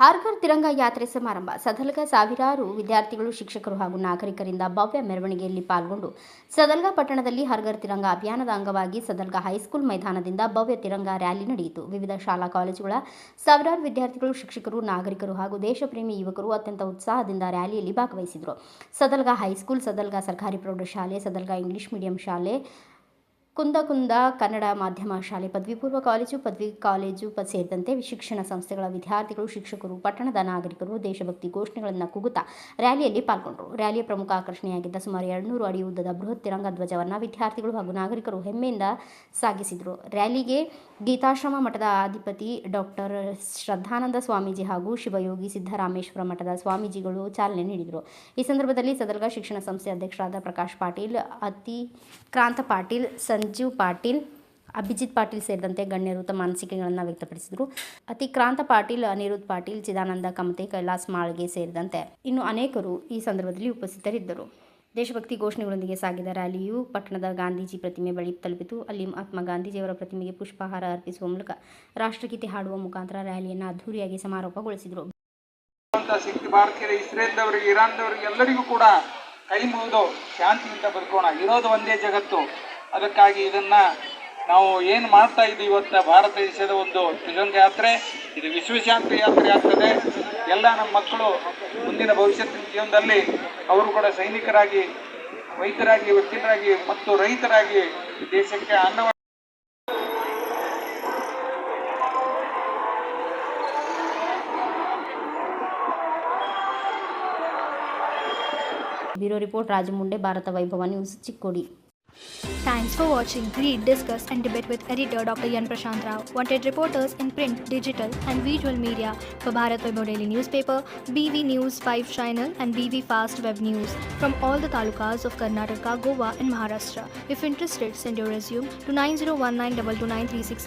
ಹರ್ ಘರ್ ತಿರಂಗ ಯಾತ್ರೆ ಸಮಾರಂಭ ಸದಲ್ಗ ಸಾವಿರಾರು ವಿದ್ಯಾರ್ಥಿಗಳು ಶಿಕ್ಷಕರು ಹಾಗೂ ನಾಗರಿಕರಿಂದ ಭವ್ಯ ಮೆರವಣಿಗೆಯಲ್ಲಿ ಪಾಲ್ಗೊಂಡು ಸದಲ್ಗ ಪಟ್ಟಣದಲ್ಲಿ ಹರ್ ಘರ್ ತಿರಂಗ ಅಭಿಯಾನದ ಅಂಗವಾಗಿ ಸದಲ್ಗ ಹೈಸ್ಕೂಲ್ ಮೈದಾನದಿಂದ ಭವ್ಯ ತಿರಂಗ ರ್ಯಾಲಿ ನಡೆಯಿತು. ವಿವಿಧ ಶಾಲಾ ಕಾಲೇಜುಗಳ ಸಾವಿರಾರು ವಿದ್ಯಾರ್ಥಿಗಳು, ಶಿಕ್ಷಕರು, ನಾಗರಿಕರು ಹಾಗೂ ದೇಶಪ್ರೇಮಿ ಯುವಕರು ಅತ್ಯಂತ ಉತ್ಸಾಹದಿಂದ ರ್ಯಾಲಿಯಲ್ಲಿ ಭಾಗವಹಿಸಿದರು. ಸದಲ್ಗ ಹೈಸ್ಕೂಲ್, ಸದಲ್ಗ ಸರ್ಕಾರಿ ಪ್ರೌಢಶಾಲೆ, ಸದಲ್ಗ ಇಂಗ್ಲಿಷ್ ಮೀಡಿಯಂ ಶಾಲೆ, ಕುಂದಕುಂದ ಕನ್ನಡ ಮಾಧ್ಯಮ ಶಾಲೆ, ಪದವಿ ಪೂರ್ವ ಕಾಲೇಜು, ಪದವಿ ಕಾಲೇಜು ಸೇರಿದಂತೆ ಶಿಕ್ಷಣ ಸಂಸ್ಥೆಗಳ ವಿದ್ಯಾರ್ಥಿಗಳು, ಶಿಕ್ಷಕರು, ಪಟ್ಟಣದ ನಾಗರಿಕರು ದೇಶಭಕ್ತಿ ಘೋಷಣೆಗಳನ್ನು ಕೂಗುತ್ತಾ ರ್ಯಾಲಿಯಲ್ಲಿ ಪಾಲ್ಗೊಂಡರು. ರ್ಯಾಲಿಯ ಪ್ರಮುಖ ಆಕರ್ಷಣೆಯಾಗಿದ್ದ ಸುಮಾರು 200 ಅಡಿ ಉದ್ದದ ಬೃಹತ್ ತಿರಂಗ ಧ್ವಜವನ್ನು ವಿದ್ಯಾರ್ಥಿಗಳು ಹಾಗೂ ನಾಗರಿಕರು ಹೆಮ್ಮೆಯಿಂದ ಸಾಗಿಸಿದರು. ರ್ಯಾಲಿಗೆ ಗೀತಾಶ್ರಮ ಮಠದ ಅಧಿಪತಿ ಡಾಕ್ಟರ್ ಶ್ರದ್ಧಾನಂದ ಸ್ವಾಮೀಜಿ ಹಾಗೂ ಶಿವಯೋಗಿ ಸಿದ್ದರಾಮೇಶ್ವರ ಮಠದ ಸ್ವಾಮೀಜಿಗಳು ಚಾಲನೆ ನೀಡಿದರು. ಈ ಸಂದರ್ಭದಲ್ಲಿ ಸದಲ್ಗ ಶಿಕ್ಷಣ ಸಂಸ್ಥೆ ಅಧ್ಯಕ್ಷರಾದ ಪ್ರಕಾಶ್ ಪಾಟೀಲ್, ಅತಿಕ್ರಾಂತ ಪಾಟೀಲ್, ಸಂಜೀವ್ ಪಾಟೀಲ್, ಅಭಿಜಿತ್ ಪಾಟೀಲ್ ಸೇರಿದಂತೆ ಗಣ್ಯರು ತಮ್ಮ ಅನಿಸಿಕೆಗಳನ್ನು ವ್ಯಕ್ತಪಡಿಸಿದರು. ಅತಿಕ್ರಾಂತ ಪಾಟೀಲ್, ಅನಿರುದ್ಧ್ ಪಾಟೀಲ್, ಚಿದಾನಂದ ಕಮತೆ, ಕೈಲಾಸ್ ಮಾಳ್ಗೆ ಸೇರಿದಂತೆ ಇನ್ನು ಅನೇಕರು ಈ ಸಂದರ್ಭದಲ್ಲಿ ಉಪಸ್ಥಿತರಿದ್ದರು. ದೇಶಭಕ್ತಿ ಘೋಷಣೆಗಳೊಂದಿಗೆ ಸಾಗಿದ ರ್ಯಾಲಿಯು ಪಟ್ಟಣದ ಗಾಂಧೀಜಿ ಪ್ರತಿಮೆ ಬಳಿ ತಲುಪಿತು. ಅಲ್ಲಿ ಮಹಾತ್ಮ ಗಾಂಧೀಜಿಯವರ ಪ್ರತಿಮೆಗೆ ಪುಷ್ಪಹಾರ ಅರ್ಪಿಸುವ ಮೂಲಕ ರಾಷ್ಟ್ರಗೀತೆ ಹಾಡುವ ಮುಖಾಂತರ ರ್ಯಾಲಿಯನ್ನು ಅದ್ದೂರಿಯಾಗಿ ಸಮಾರೋಪಗೊಳಿಸಿದರು. ಭಾರತೀಯರ ಇಸ್ರೇಲ್ದವರಿಗೆ, ಇರಾನ್ದವರಿಗೆ ಎಲ್ಲರಿಗೂ ಕೂಡ ಕೈ ಮುಗಿದು ಶಾಂತಿಯಿಂದ ಬದುಕೋಣ. ಇರೋದು ಒಂದೇ ಜಗತ್ತು. ಅದಕ್ಕಾಗಿ ಇದನ್ನ ನಾವು ಏನು ಮಾಡ್ತಾ ಇದ್ದೀವಿ ಇವತ್ತು ಭಾರತ ದೇಶದ ಒಂದು ತಿರಂಗ ಯಾತ್ರೆ, ಇದು ವಿಶ್ವಶಾಂತಿ ಯಾತ್ರೆ ಆಗ್ತದೆ. ಎಲ್ಲ ನಮ್ಮ ಮಕ್ಕಳು ಮುಂದಿನ ಭವಿಷ್ಯತ್ತಿನ ಜೀವನದಲ್ಲಿ ಅವರು ಕೂಡ ಸೈನಿಕರಾಗಿ, ವೈದ್ಯರಾಗಿ, ವಕೀಲರಾಗಿ ಮತ್ತು ರೈತರಾಗಿ ದೇಶಕ್ಕೆ ಅನ್ನ. ಬ್ಯೂರೋ ರಿಪೋರ್ಟ್ ರಾಜು ಮುಂಡೆ, ಭಾರತ ವೈಭವ news, Chikkodi. Thanks for watching. Read, discuss and debate with editor Dr. Yan Prashant Rao. Wanted reporters in print, digital and visual media for Bharat Vaibhav Daily Newspaper, BV News 5 Channel and BV Fast Web News from all the talukas of Karnataka, Goa and Maharashtra. If interested, send your resume to 9019229369.